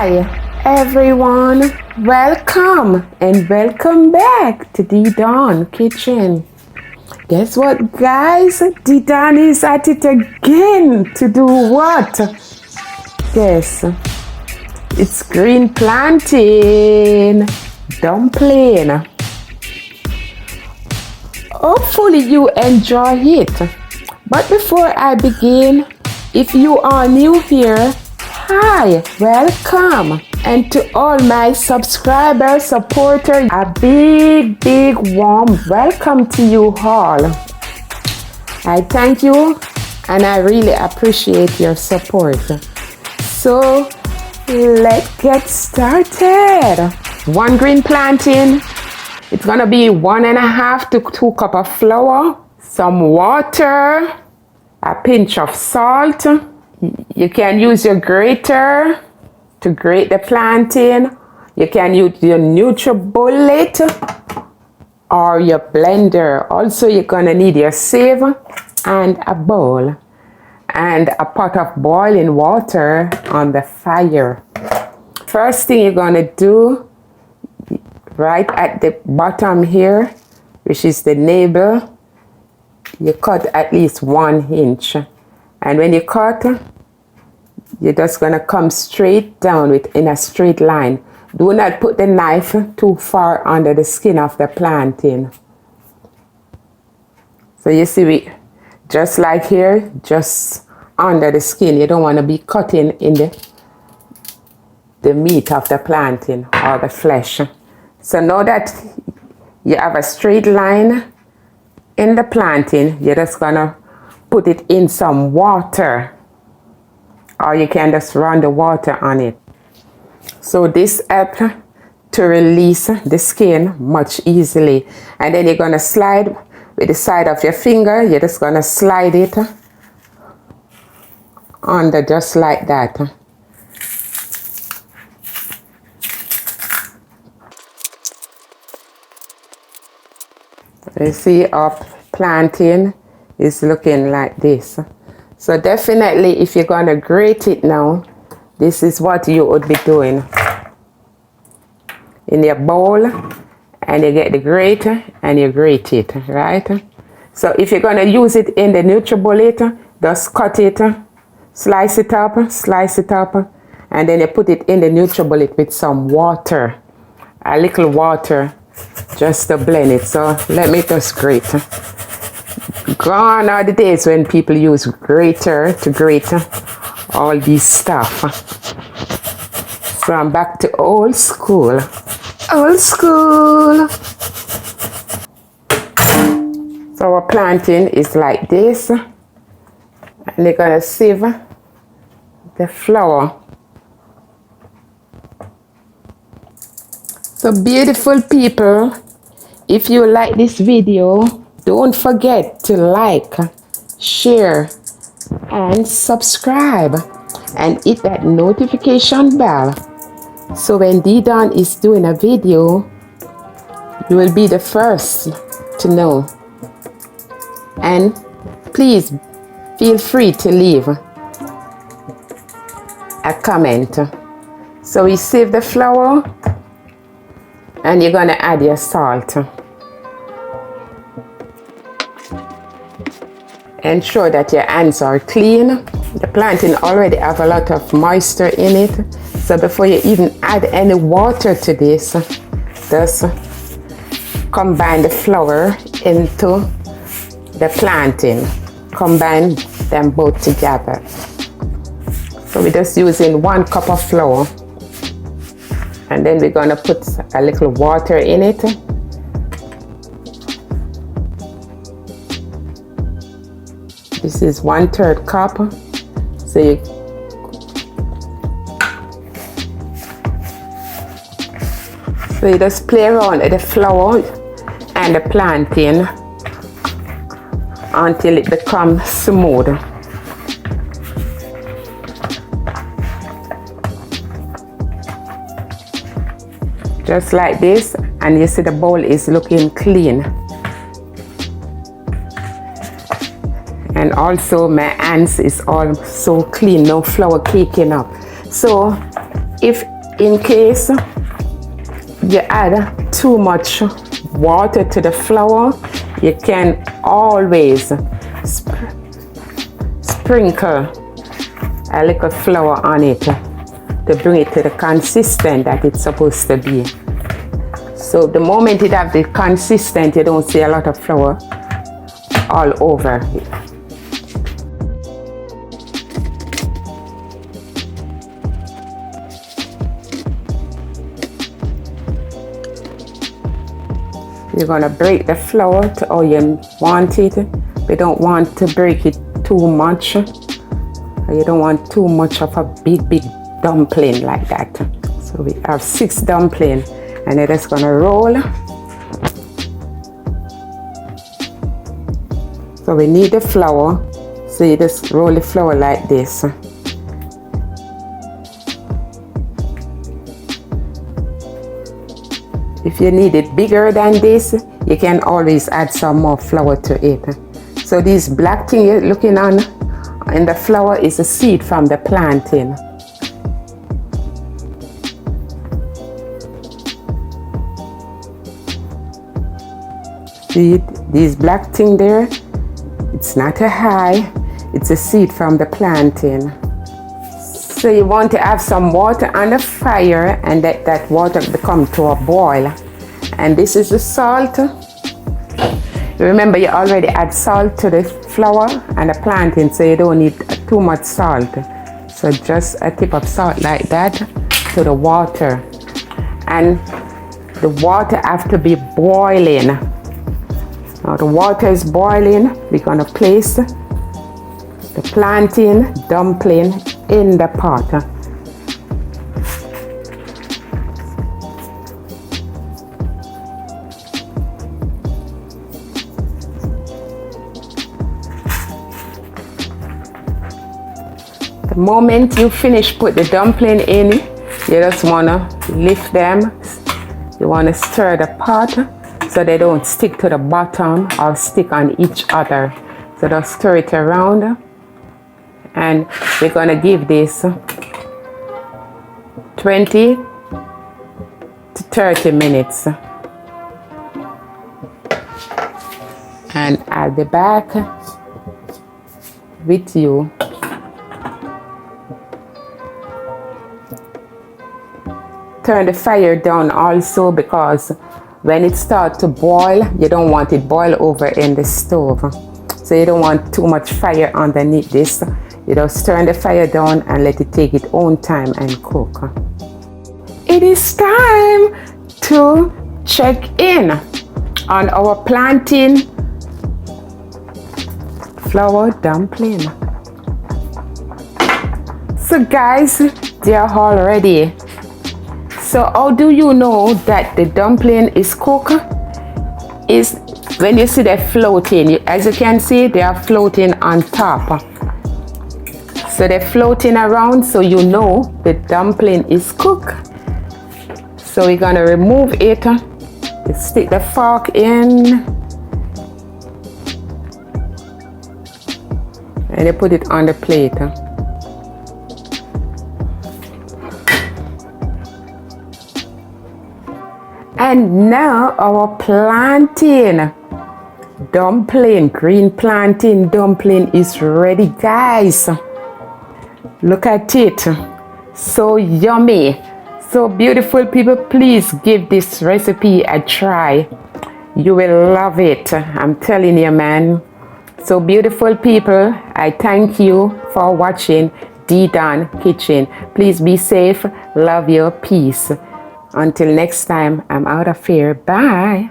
Hi everyone, welcome and welcome back to the Dawn Kitchen. Guess what, guys? The Dawn is at it again to do what? Guess. It's green plantain dumpling. Hopefully you enjoy it. But before I begin, if you are new here, hi, welcome. And to all my subscribers, supporters, a big warm welcome to you all. I thank you and I really appreciate your support. So let's get started. 1 green plantain. It's gonna be 1.5 to 2 cups of flour, some water, a pinch of salt. You can use your grater to grate the plantain. You can use your NutriBullet or your blender. Also, you're gonna need your sieve and a bowl and a pot of boiling water on the fire. First thing you're gonna do, right at the bottom here, which is the navel, you cut at least 1 inch. And when you cut, you're just gonna come straight down in a straight line. Do not put the knife too far under the skin of the plantain. So you see, just like here, just under the skin. You don't want to be cutting in the meat of the plantain or the flesh. So now that you have a straight line in the plantain, you're just gonna put it in some water, or you can just run the water on it. So this helps to release the skin much easily. And then you're gonna slide with the side of your finger. You're just gonna slide it under just like that. You see our plantain is looking like this. So definitely if you're gonna grate it now, this is what you would be doing. In your bowl, and you get the grater and you grate it, right? So if you're gonna use it in the NutriBullet, just cut it, slice it up, and then you put it in the NutriBullet with some water, a little water, just to blend it. So let me just grate. Gone are the days when people use grater to grate all these stuff. So I'm back to old school. Old school. So our plantain is like this. And you're gonna sieve the flour. So beautiful people, if you like this video, don't forget to like, share, and subscribe, and hit that notification bell. So when D-Dawn is doing a video, you will be the first to know. And please feel free to leave a comment. So we sieve the flour, and you're gonna add your salt. Ensure that your hands are clean. The plantain already have a lot of moisture in it. So before you even add any water to this, just combine the flour into the plantain. Combine them both together. So we're just using 1 cup of flour. And then we're gonna put a little water in it. This is 1/3 cup. So you just play around with the flour and the plantain until it becomes smooth. Just like this, and you see the bowl is looking clean. And also my hands is all so clean, no flour caking up. So if in case you add too much water to the flour, you can always sprinkle a little flour on it to bring it to the consistent that it's supposed to be. So the moment it have the consistent, you don't see a lot of flour all over. You're gonna break the flour to how you want it. We don't want to break it too much. You don't want too much of a big dumpling like that. So we have 6 dumplings and it is gonna roll. So we need the flour. So you just roll the flour like this. If you need it bigger than this, you can always add some more flour to it. So this black thing you're looking on in the flour is a seed from the plantain. See this black thing there? It's not a high, it's a seed from the plantain. So you want to have some water on the fire and let that water become to a boil. And this is the salt. Remember, you already add salt to the flour and the plantain, so you don't need too much salt. So just a tip of salt like that to the water. And the water have to be boiling. Now the water is boiling, we're gonna place the plantain dumpling in the pot. The moment you finish put the dumpling in, you just wanna lift them. You wanna stir the pot so they don't stick to the bottom or stick on each other. So just stir it around. And we're gonna give this 20 to 30 minutes. And I'll be back with you. Turn the fire down also, because when it starts to boil, you don't want it boil over in the stove. So you don't want too much fire underneath this. You just turn the fire down and let it take its own time and cook. It is time to check in on our plantain flour dumpling. So guys, they are all ready. So how do you know that the dumpling is cooked? Is when you see them floating. As you can see, they are floating on top. So they're floating around, so you know the dumpling is cooked. So we're gonna remove it. You stick the fork in and you put it on the plate. And now our plantain dumpling, green plantain dumpling is ready, guys. Look at it, so yummy, so beautiful. People, please give this recipe a try. You will love it, I'm telling you, man. So beautiful people, I thank you for watching D-Don Kitchen. Please be safe, love you, peace. Until next time, I'm out of here. Bye.